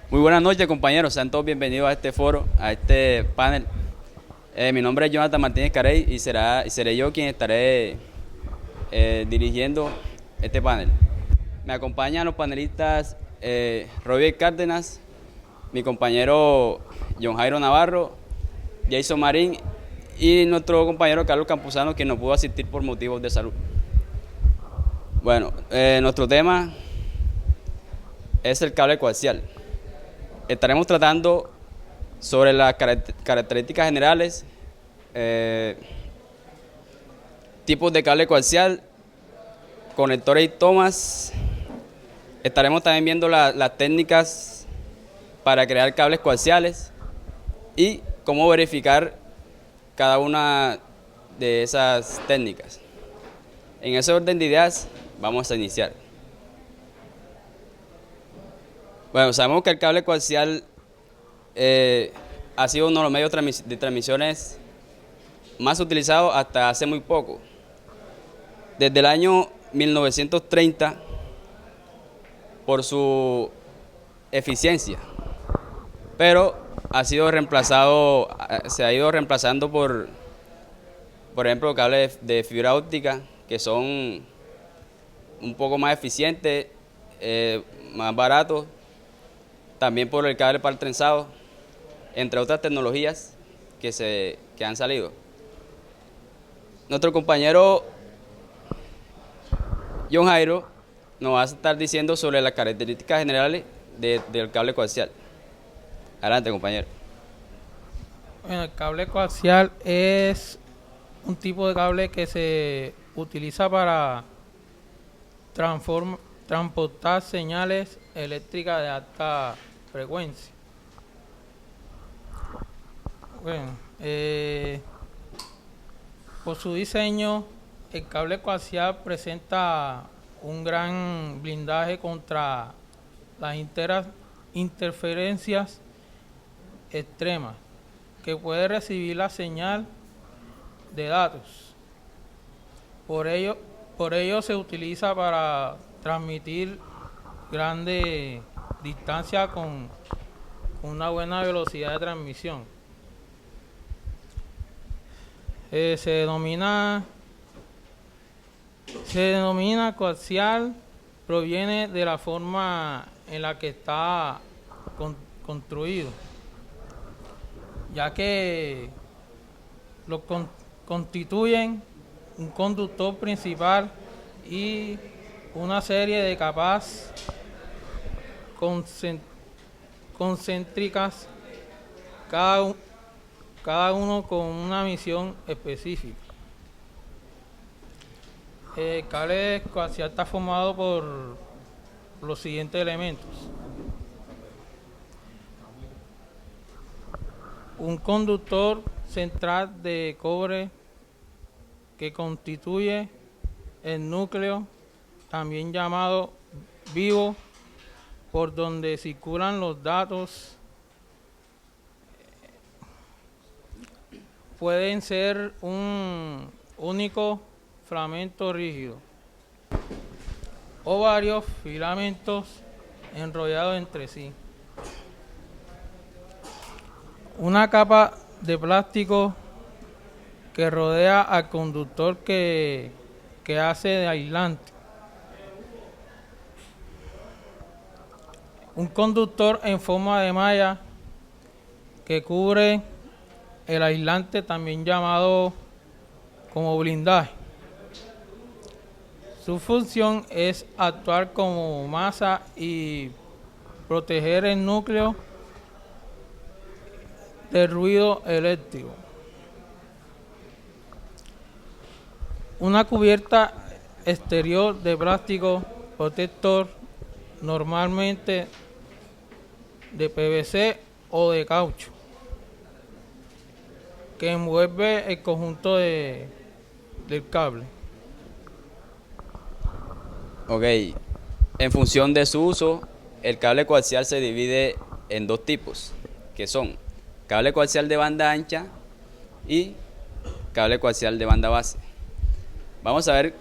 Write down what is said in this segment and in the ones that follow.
Muy buenas noches, compañeros. Sean todos bienvenidos a este foro, a este panel. Mi nombre es Jonathan Martínez Carey y seré yo quien estaré dirigiendo este panel. Me acompañan los panelistas Roger Cárdenas, mi compañero John Jairo Navarro, Jason Marín y nuestro compañero Carlos Campuzano, quien no pudo asistir por motivos de salud. Bueno, nuestro tema es el cable coaxial. Estaremos tratando sobre las características generales, tipos de cable coaxial, conectores y tomas. Estaremos también viendo las técnicas para crear cables coaxiales y cómo verificar cada una de esas técnicas. En ese orden de ideas vamos a iniciar. Bueno, sabemos que el cable coaxial ha sido uno de los medios de transmisiones más utilizados hasta hace muy poco. Desde el año 1930, por su eficiencia, pero se ha ido reemplazando por ejemplo, cables de fibra óptica, que son un poco más eficientes, más baratos, también por el cable par trenzado, entre otras tecnologías que han salido. Nuestro compañero John Jairo nos va a estar diciendo sobre las características generales del cable coaxial. Adelante, compañero. Bueno, el cable coaxial es un tipo de cable que se utiliza para transportar señales eléctricas de alta frecuencia. Bueno, por su diseño, el cable coaxial presenta un gran blindaje contra las interferencias extremas que puede recibir la señal de datos. Por ello se utiliza para transmitir grandes distancias con una buena velocidad de transmisión. Se denomina coaxial, proviene de la forma en la que está construido, ya que lo constituyen un conductor principal y una serie de capas concéntricas, cada uno con una misión específica. El cable coaxial está formado por los siguientes elementos: un conductor central de cobre que constituye el núcleo, también llamado vivo, por donde circulan los datos. Pueden ser un único filamento rígido o varios filamentos enrollados entre sí. Una capa de plástico que rodea al conductor que hace de aislante. Un conductor en forma de malla que cubre el aislante, también llamado como blindaje. Su función es actuar como masa y proteger el núcleo del ruido eléctrico. Una cubierta exterior de plástico protector, normalmente de PVC o de caucho, que envuelve el conjunto del cable. Ok, en función de su uso, el cable coaxial se divide en dos tipos, que son cable coaxial de banda ancha y cable coaxial de banda base. Vamos a ver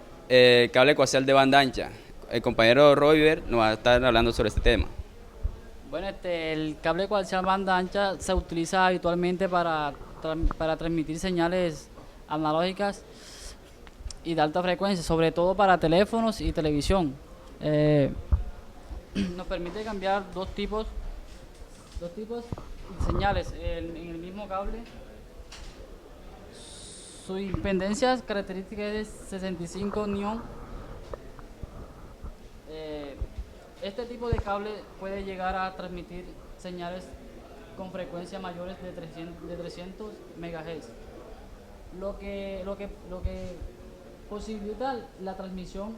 cable coaxial de banda ancha. El compañero Roger nos va a estar hablando sobre este tema. Bueno, el cable coaxial banda ancha se utiliza habitualmente para transmitir señales analógicas y de alta frecuencia, sobre todo para teléfonos y televisión. Eh, Nos permite cambiar dos tipos de señales en el mismo cable. Su impedancia característica es de 65 newton. Eh, este tipo de cable puede llegar a transmitir señales con frecuencias mayores de 300 MHz, lo que posibilita la transmisión,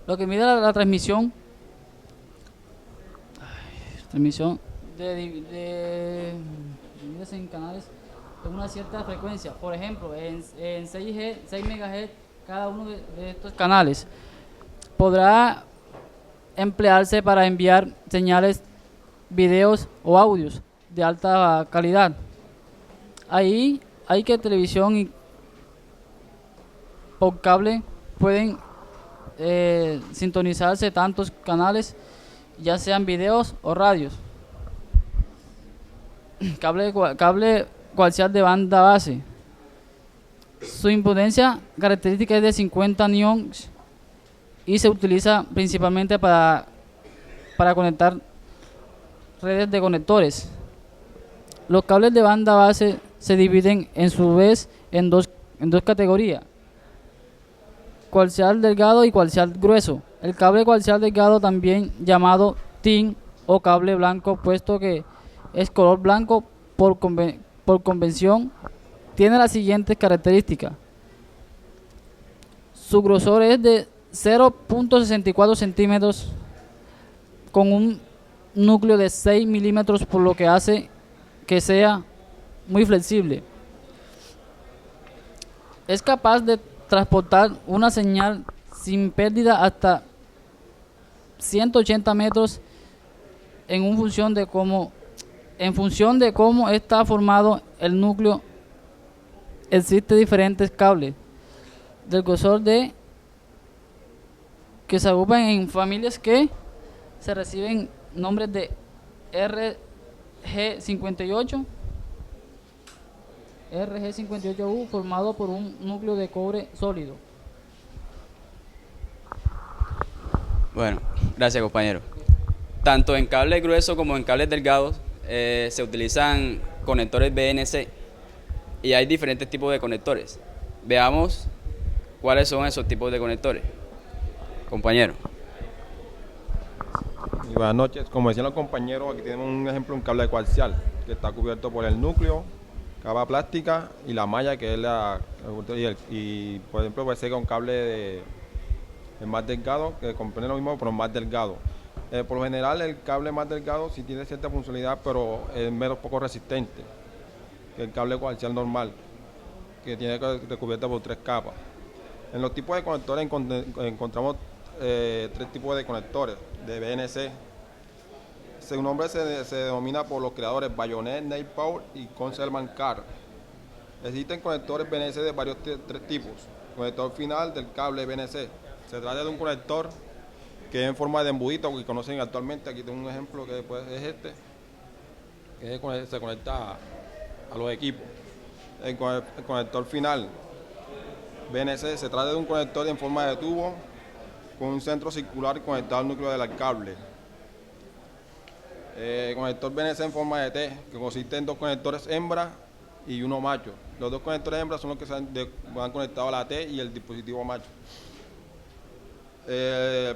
lo que mide la transmisión divididas en canales de una cierta frecuencia. Por ejemplo, en 6 MHz cada uno de estos canales podrá emplearse para enviar señales, videos o audios de alta calidad. Ahí hay que televisión y por cable pueden sintonizarse tantos canales, ya sean videos o radios. Cable coaxial de banda base. Su impedancia característica es de 50 newtons y se utiliza principalmente para conectar redes de conectores. Los cables de banda base se dividen en su vez en dos categorías: coaxial delgado y coaxial grueso. El cable coaxial delgado, también llamado TIN o cable blanco, puesto que es color blanco por convención, tiene las siguientes características. Su grosor es de 0.64 centímetros con un núcleo de 6 milímetros, por lo que hace que sea muy flexible. Es capaz de transportar una señal sin pérdida hasta 180 metros en función de cómo está formado el núcleo. Existen diferentes cables del grosor que se agrupan en familias que se reciben nombres de RG58U, formado por un núcleo de cobre sólido. Bueno, gracias compañero. Tanto en cables gruesos como en cables delgados se utilizan conectores BNC y hay diferentes tipos de conectores. Veamos cuáles son esos tipos de conectores. Compañero. Y buenas noches. Como decían los compañeros, aquí tenemos un ejemplo, un cable coaxial que está cubierto por el núcleo, capa plástica y la malla, que es y por ejemplo puede ser un cable más delgado, que comprende lo mismo pero más delgado. Por lo general el cable más delgado sí tiene cierta funcionalidad, pero es menos poco resistente que el cable coaxial normal, que tiene recubierta por 3 capas. En los tipos de conectores encontramos 3 tipos de conectores de BNC. Su nombre se denomina por los creadores Bayonet, Neil Paul y Conselman Carr. Existen conectores BNC de varios 3 tipos. Conector final del cable BNC. Se trata de un conector que es en forma de embudito, que conocen actualmente. Aquí tengo un ejemplo que es este, que se conecta a los equipos. El conector final BNC se trata de un conector en forma de tubo con un centro circular conectado al núcleo del cable. Conector BNC en forma de T, que consiste en 2 conectores hembra y uno macho. Los 2 conectores hembra son los que van conectados a la T y el dispositivo macho.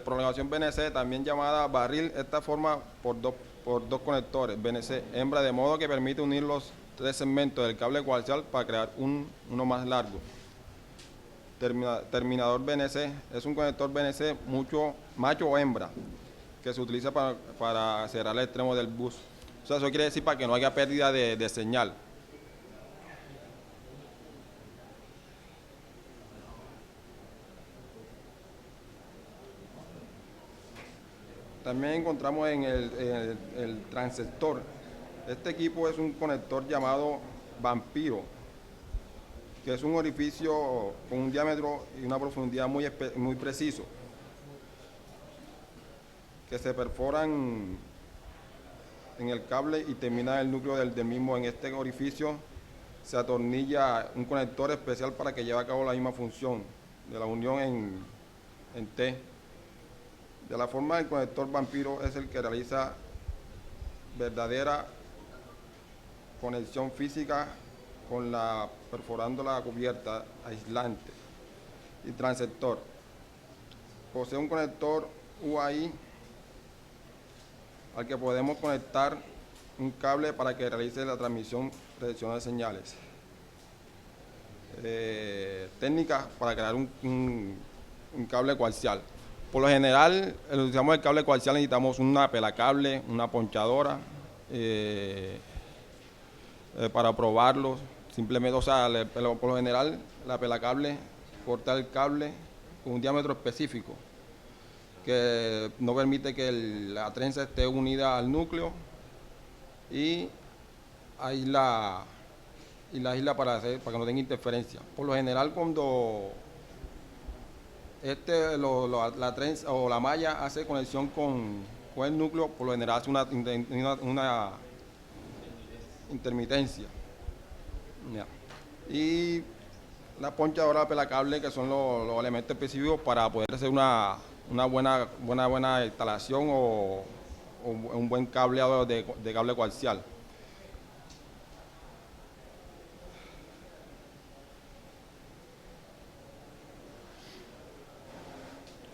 Prolongación BNC, también llamada barril, esta forma por dos conectores BNC hembra, de modo que permite unir los 3 segmentos del cable coaxial para crear uno más largo. Terminador BNC es un conector BNC macho o hembra, que se utiliza para cerrar el extremo del bus. O sea, eso quiere decir para que no haya pérdida de señal. También encontramos en el transector. Este equipo es un conector llamado vampiro, que es un orificio con un diámetro y una profundidad muy preciso. que se perforan en el cable y termina el núcleo del mismo. En este orificio se atornilla un conector especial para que lleve a cabo la misma función de la unión en T. De la forma del conector vampiro es el que realiza verdadera conexión física con perforando la cubierta aislante y transector. Posee un conector UAI al que podemos conectar un cable para que realice la transmisión recepción de señales. Técnicas para crear un cable coaxial. Por lo general, utilizamos el cable coaxial, necesitamos una pelacable, una ponchadora, para probarlo. Simplemente, o sea, por lo general, la pelacable corta el cable con un diámetro específico que no permite que la trenza esté unida al núcleo y aísla para que no tenga interferencia. Por lo general, cuando la trenza o la malla hace conexión con el núcleo, por lo general hace una intermitencia. Ya. Y la ponchadora pelacable, que son los elementos específicos para poder hacer una buena instalación o un buen cableado de cable coaxial.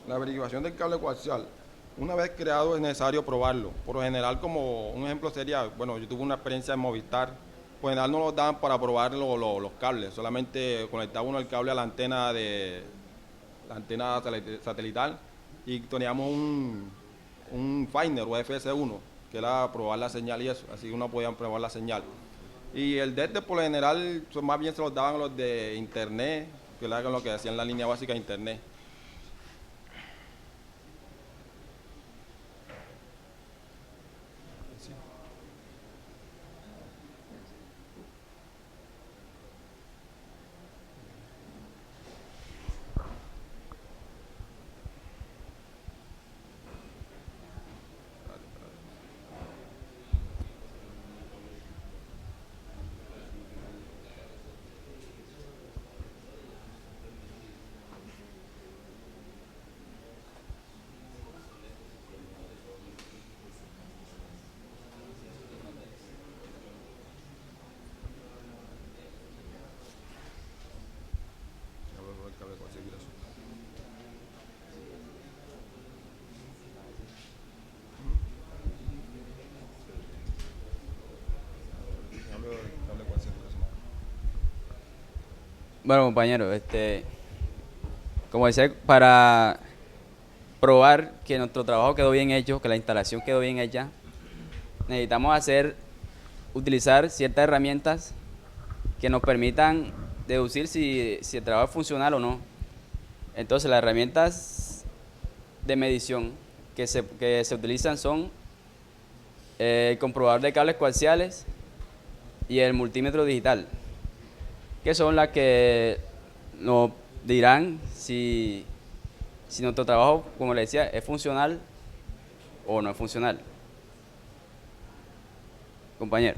La averiguación del cable coaxial. Una vez creado es necesario probarlo. Por lo general, como un ejemplo sería, bueno, yo tuve una experiencia en Movistar, por lo general no los dan para probar los cables, solamente conectaba uno el cable a la antena satelital y teníamos un Finder o FS1, que era probar la señal y eso, así uno podía probar la señal. Y el DET por lo general más bien se los daban los de internet, que era lo que hacían la línea básica de internet. Bueno, compañero, como decía, para probar que nuestro trabajo quedó bien hecho, que la instalación quedó bien hecha, necesitamos utilizar ciertas herramientas que nos permitan deducir si el trabajo es funcional o no. Entonces, las herramientas de medición que se utilizan son el comprobador de cables coaxiales y el multímetro digital, que son las que nos dirán si nuestro trabajo, como le decía, es funcional o no es funcional. Compañero.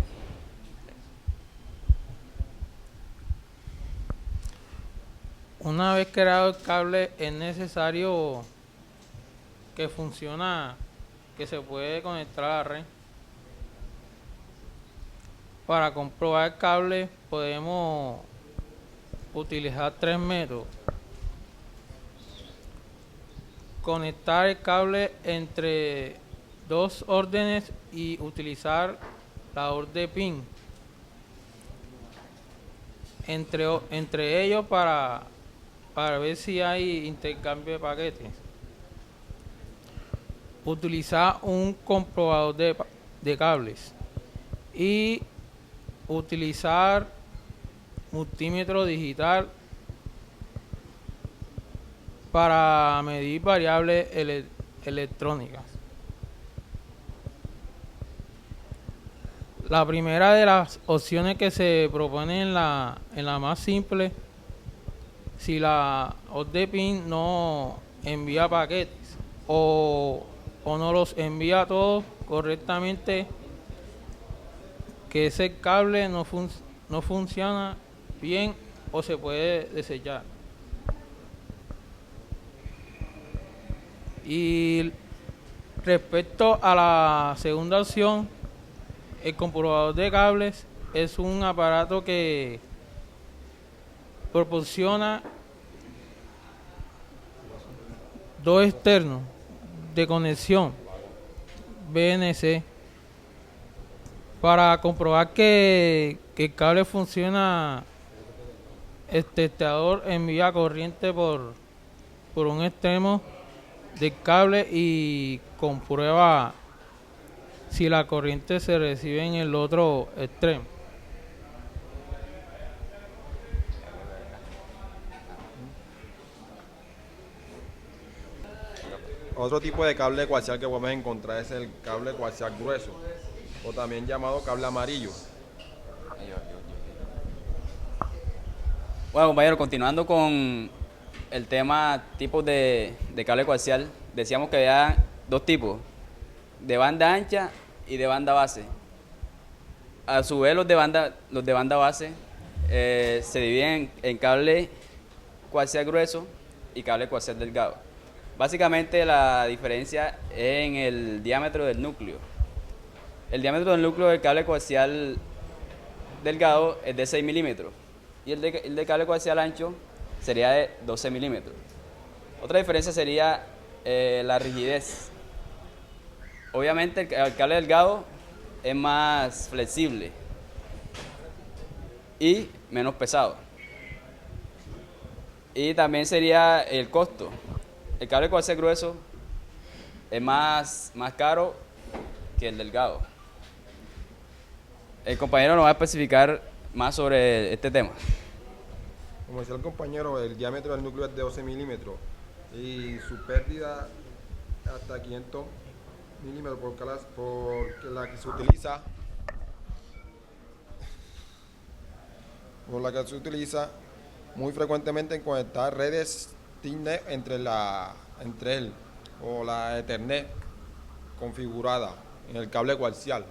Una vez creado el cable, es necesario que se puede conectar a la red. Para comprobar el cable podemos utilizar 3 métodos. Conectar el cable entre 2 órdenes y utilizar la orden PIN entre ellos para ver si hay intercambio de paquetes. Utilizar un comprobador de cables y utilizar multímetro digital para medir variables electrónicas. La primera de las opciones que se propone en la más simple, si la orden PIN no envía paquetes o o no los envía todos correctamente, que ese cable no funciona bien o se puede desechar. Y respecto a la segunda opción, el comprobador de cables es un aparato que proporciona dos externos de conexión BNC para comprobar que el cable funciona. El testador envía corriente por un extremo del cable y comprueba si la corriente se recibe en el otro extremo. Otro tipo de cable coaxial que podemos encontrar es el cable coaxial grueso, o también llamado cable amarillo. Bueno, compañero, continuando con el tema tipos de cable coaxial, decíamos que había dos tipos, de banda ancha y de banda base. A su vez, los de banda base se dividen en cable coaxial grueso y cable coaxial delgado. Básicamente la diferencia es en el diámetro del núcleo. El diámetro del núcleo del cable coaxial delgado es de 6 milímetros y el de cable coaxial ancho sería de 12 milímetros. Otra diferencia sería la rigidez. Obviamente el cable delgado es más flexible y menos pesado. Y también sería el costo. El cable coaxial grueso es más caro que el delgado. El compañero nos va a especificar más sobre este tema. Como decía el compañero, el diámetro del núcleo es de 12 milímetros y su pérdida hasta 500 milímetros porque la que se utiliza muy frecuentemente en conectar redes TINET entre él o la Ethernet configurada en el cable coaxial.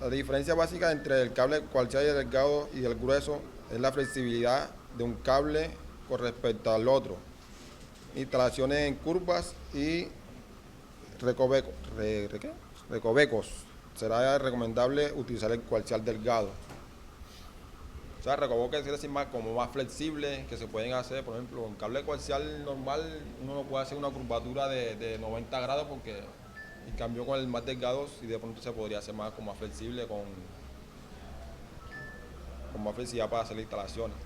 La diferencia básica entre el cable coaxial y el delgado y el grueso es la flexibilidad de un cable con respecto al otro, instalaciones en curvas y recovecos. Será recomendable utilizar el coaxial delgado. O sea, recovecos quiere decir más como más flexible, que se pueden hacer, por ejemplo, en cable coaxial normal uno no puede hacer una curvatura de 90 grados porque en cambio con el más delgado sí de pronto se podría hacer más como más flexible con más flexibilidad para hacer las instalaciones.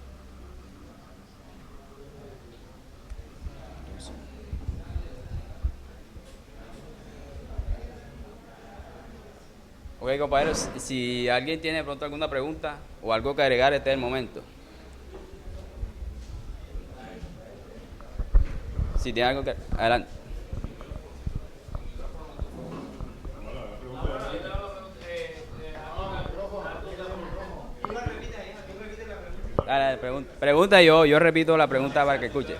Ok, compañeros, si alguien tiene de pronto alguna pregunta o algo que agregar, este es el momento. Si tiene algo que... Adelante. Dale, pregunta yo repito la pregunta para que escuche.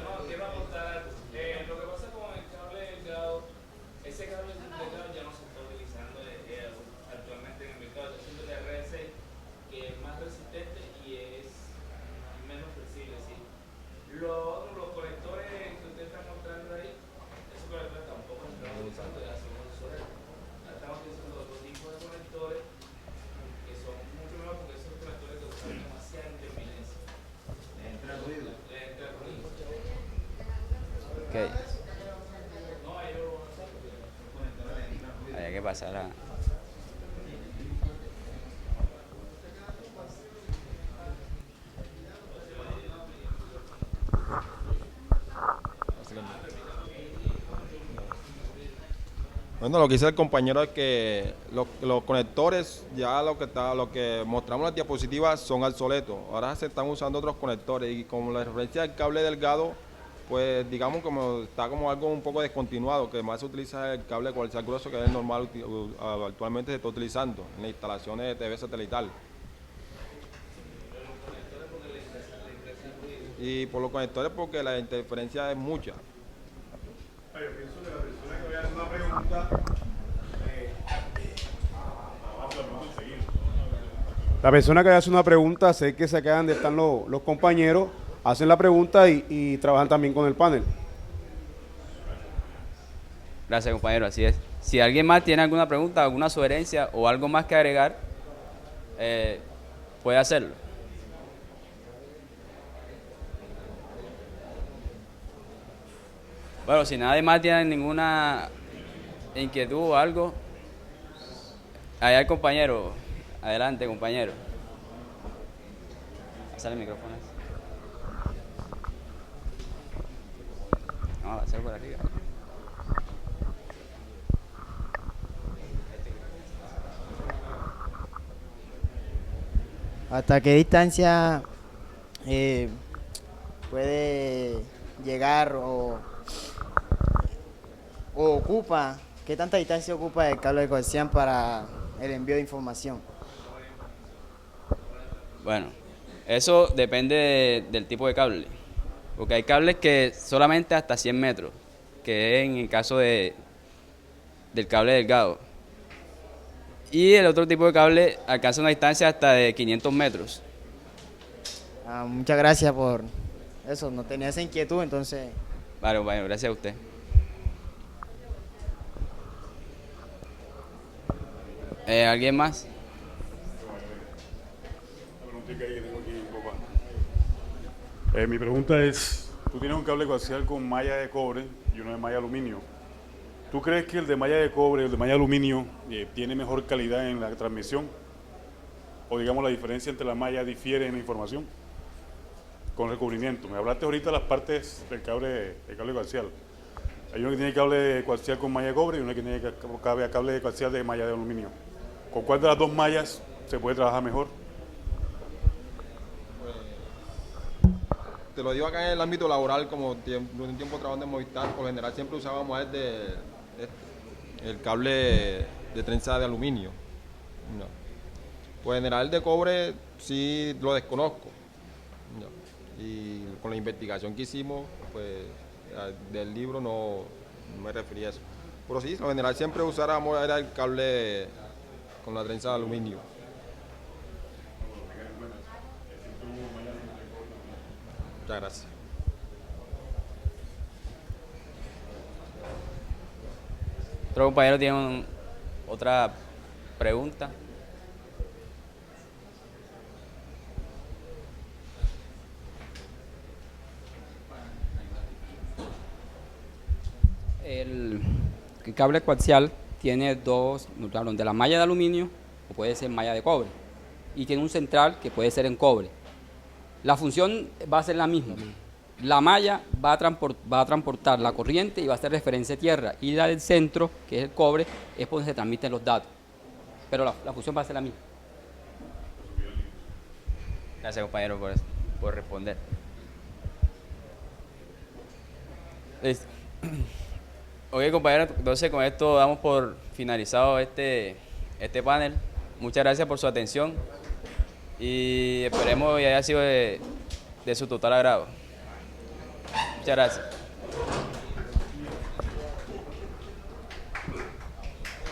Los conectores que usted está mostrando ahí, esos conectores tampoco se están utilizando, ya son obsoletos. Estamos utilizando otro tipo de conectores que son mucho mejor porque esos conectores que usan demasiada interferencia. Le entra ruido. Ok. No, ellos lo van a hacer porque los conectores le entran ruido. Había que pasar a... Bueno, lo que dice el compañero es que los conectores, ya lo que mostramos en las diapositivas son obsoletos. Ahora se están usando otros conectores y como la referencia del cable delgado, pues digamos como está como algo un poco descontinuado, que más se utiliza el cable coaxial grueso, que es el normal actualmente se está utilizando en las instalaciones de TV satelital. Los conectores porque Y por los conectores porque la interferencia es mucha. Yo pienso que la persona que vaya a hacer una pregunta, la persona que hace una pregunta, sé que se quedan donde están los compañeros, hacen la pregunta y trabajan también con el panel. Gracias, compañero, así es. Si alguien más tiene alguna pregunta, alguna sugerencia o algo más que agregar, puede hacerlo. Bueno, si nadie más tiene ninguna inquietud o algo, allá el compañero. Adelante, compañero. Sale el micrófono. No, va a ser por arriba. ¿Hasta qué distancia puede llegar o ocupa, qué tanta distancia ocupa el cable de coaxial para el envío de información? Bueno, eso depende del tipo de cable. Porque hay cables que solamente hasta 100 metros, que es en el caso del cable delgado. Y el otro tipo de cable alcanza una distancia hasta de 500 metros. Muchas gracias por eso, no tenía esa inquietud, entonces... Vale, bueno, gracias a usted. ¿Alguien más? Mi pregunta es, tú tienes un cable coaxial con malla de cobre y uno de malla de aluminio. ¿Tú crees que el de malla de cobre y el de malla de aluminio tiene mejor calidad en la transmisión? O digamos la diferencia entre la malla difiere en la información con recubrimiento. Me hablaste ahorita de las partes del cable coaxial. Hay uno que tiene cable coaxial con malla de cobre y uno que tiene cable coaxial de malla de aluminio. ¿Con cuál de las dos mallas se puede trabajar mejor? Te lo digo acá en el ámbito laboral, como durante un tiempo trabajando en Movistar, por lo general siempre usábamos el cable de trenza de aluminio. No. Pues en general el de cobre sí lo desconozco. No. Y con la investigación que hicimos, pues del libro no me refería a eso. Pero sí, en general siempre usáramos era el cable con la trenza de aluminio. Muchas gracias. Otro compañero tiene otra pregunta. El cable coaxial tiene dos, nos hablan de la malla de aluminio o puede ser malla de cobre y tiene un central que puede ser en cobre. La función va a ser la misma. La malla va a transportar la corriente y va a ser referencia a tierra y la del centro, que es el cobre, es por donde se transmiten los datos. Pero la función va a ser la misma. Gracias, compañero, por responder. Ok, compañero, entonces con esto damos por finalizado este panel. Muchas gracias por su atención y esperemos que haya sido de su total agrado. Muchas gracias.